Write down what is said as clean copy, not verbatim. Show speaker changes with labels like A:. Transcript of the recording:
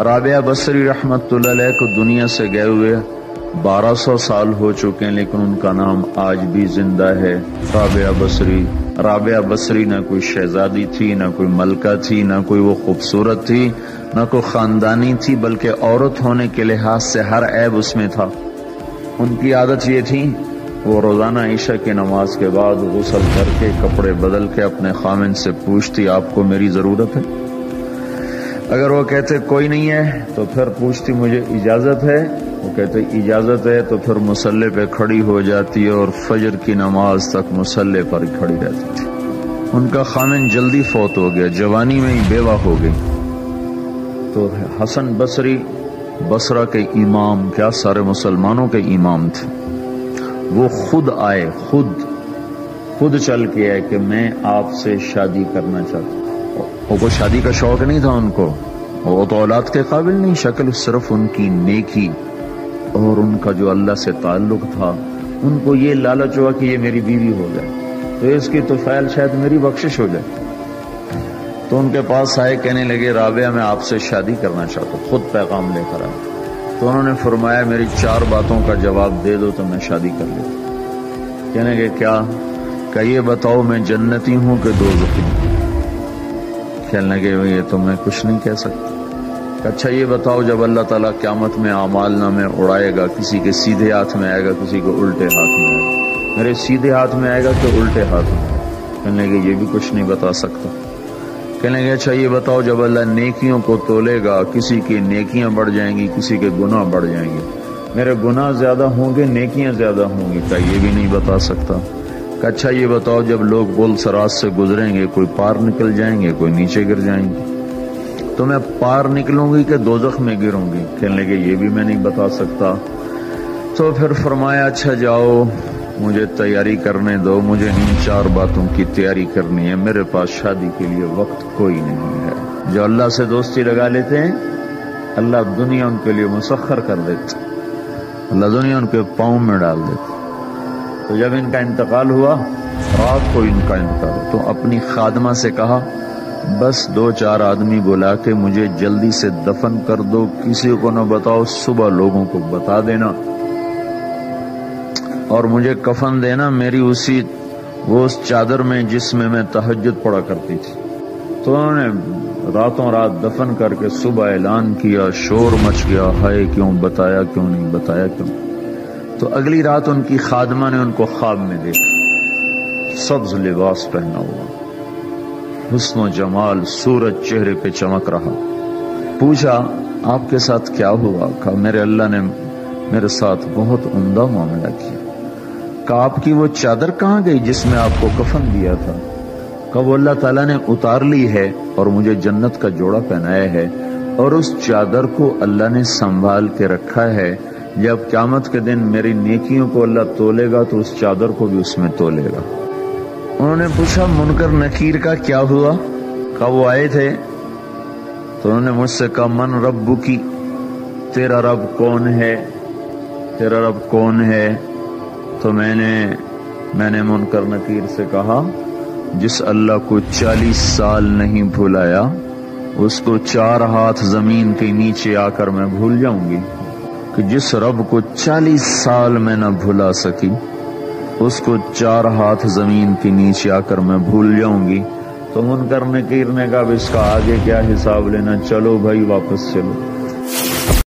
A: رابعہ بصری رحمت اللہ علیہ کو دنیا سے گئے ہوئے 1200 سال ہو چکے ہیں، لیکن ان کا نام آج بھی زندہ ہے، رابعہ بصری۔ رابعہ بصری نہ کوئی شہزادی تھی، نہ کوئی ملکہ تھی، نہ کوئی وہ خوبصورت تھی، نہ کوئی خاندانی تھی، بلکہ عورت ہونے کے لحاظ سے ہر عیب اس میں تھا۔ ان کی عادت یہ تھی، وہ روزانہ عشاء کی نماز کے بعد غسل کر کے کپڑے بدل کے اپنے خامند سے پوچھتی آپ کو میری ضرورت ہے؟ اگر وہ کہتے کوئی نہیں ہے تو پھر پوچھتی مجھے اجازت ہے؟ وہ کہتے اجازت ہے تو پھر مصلی پہ کھڑی ہو جاتی اور فجر کی نماز تک مصلی پر ہی کھڑی رہتی تھی۔ ان کا خامند جلدی فوت ہو گیا، جوانی میں ہی بیوہ ہو گئی، تو حسن بصری بصرہ کے امام، کیا سارے مسلمانوں کے امام تھے، وہ خود آئے، خود چل کے آئے کہ میں آپ سے شادی کرنا چاہتا ہوں۔ وہ کوئی شادی کا شوق نہیں تھا ان کو، وہ تو اولاد کے قابل نہیں، شکل صرف ان کی نیکی اور ان کا جو اللہ سے تعلق تھا، ان کو یہ لالچ ہوا کہ یہ میری بیوی ہو جائے تو اس کی طفیل شاید میری بخشش ہو جائے۔ تو ان کے پاس آئے، کہنے لگے رابعہ میں آپ سے شادی کرنا چاہتا ہوں، خود پیغام لے کر آئے۔ تو انہوں نے فرمایا میری 4 باتوں کا جواب دے دو تو میں شادی کر لیتا۔ کہنے لگے کیا؟ کہ یہ بتاؤ میں جنتی ہوں کہ دوزخی ہوں؟ کہنے لگے یہ تو میں کچھ نہیں کہہ سکتا۔ کہ اچھا یہ بتاؤ جب اللہ تعالیٰ قیامت میں اعمال نامے اڑائے گا، کسی کے سیدھے ہاتھ میں آئے گا، کسی کو الٹے ہاتھ میں آئے گا، میرے سیدھے ہاتھ میں آئے گا کہ الٹے ہاتھ میں آئے گا؟ کہنے لگے یہ بھی کچھ نہیں بتا سکتا۔ کہنے لگے اچھا یہ بتاؤ جب اللہ نیکیوں کو تولے گا، کسی کی نیکیاں بڑھ جائیں گی، کسی کے گناہ بڑھ جائیں گے، میرے گناہ زیادہ ہوں گے نیکیاں زیادہ ہوں گی؟ کہ یہ بھی نہیں بتا سکتا۔ کہ اچھا یہ بتاؤ جب لوگ بل سرات سے گزریں گے، کوئی پار نکل جائیں گے، کوئی نیچے گر جائیں گے، تو میں پار نکلوں گی کہ دوزخ میں گروں گی؟ کہنے لگے یہ بھی میں نہیں بتا سکتا۔ تو پھر فرمایا اچھا جاؤ مجھے تیاری کرنے دو، مجھے ان 4 باتوں کی تیاری کرنی ہے، میرے پاس شادی کے لیے وقت کوئی نہیں ہے۔ جو اللہ سے دوستی لگا لیتے ہیں اللہ دنیا ان کے لیے مسخر کر دیتے، اللہ دنیا ان کے پاؤں میں ڈال دیتے۔ تو جب ان کا انتقال ہوا، رات کو ان کا انتقال، تو اپنی خادمہ سے کہا بس 2-4 آدمی بلا کے مجھے جلدی سے دفن کر دو، کسی کو نہ بتاؤ، صبح لوگوں کو بتا دینا، اور مجھے کفن دینا میری اس چادر میں جس میں تہجد پڑا کرتی تھی۔ تو انہوں نے راتوں رات دفن کر کے صبح اعلان کیا، شور مچ گیا، ہائے کیوں بتایا، کیوں نہیں بتایا، کیوں؟ تو اگلی رات ان کی خادمہ نے ان کو خواب میں دیکھا، سبز لباس پہنا ہوا، حسن و جمال، سورج چہرے پہ چمک رہا۔ پوچھا آپ کے ساتھ کیا ہوا؟ کہا میرے اللہ نے میرے ساتھ بہت عمدہ معاملہ کیا۔ کہا آپ کی وہ چادر کہاں گئی جس میں آپ کو کفن دیا تھا؟ کہا وہ اللہ تعالیٰ نے اتار لی ہے اور مجھے جنت کا جوڑا پہنایا ہے، اور اس چادر کو اللہ نے سنبھال کے رکھا ہے، جب قیامت کے دن میری نیکیوں کو اللہ تولے گا تو اس چادر کو بھی اس میں تولے گا۔ انہوں نے پوچھا منکر نکیر کا کیا ہوا؟ کہا وہ آئے تھے تو انہوں نے مجھ سے کہا من ربکی، تیرا رب کون ہے، تیرا رب کون ہے؟ تو میں نے منکر نکیر سے کہا جس اللہ کو 40 سال نہیں بھلایا اس کو 4 ہاتھ زمین کے نیچے آ کر میں بھول جاؤں گی؟ کہ جس رب کو 40 سال میں نہ بھلا سکی اس کو 4 ہاتھ زمین کے نیچے آ کر میں بھول جاؤں گی؟ تو منکر نکیر نے کہا اب اس کا آگے کیا حساب لینا، چلو بھائی واپس چلو۔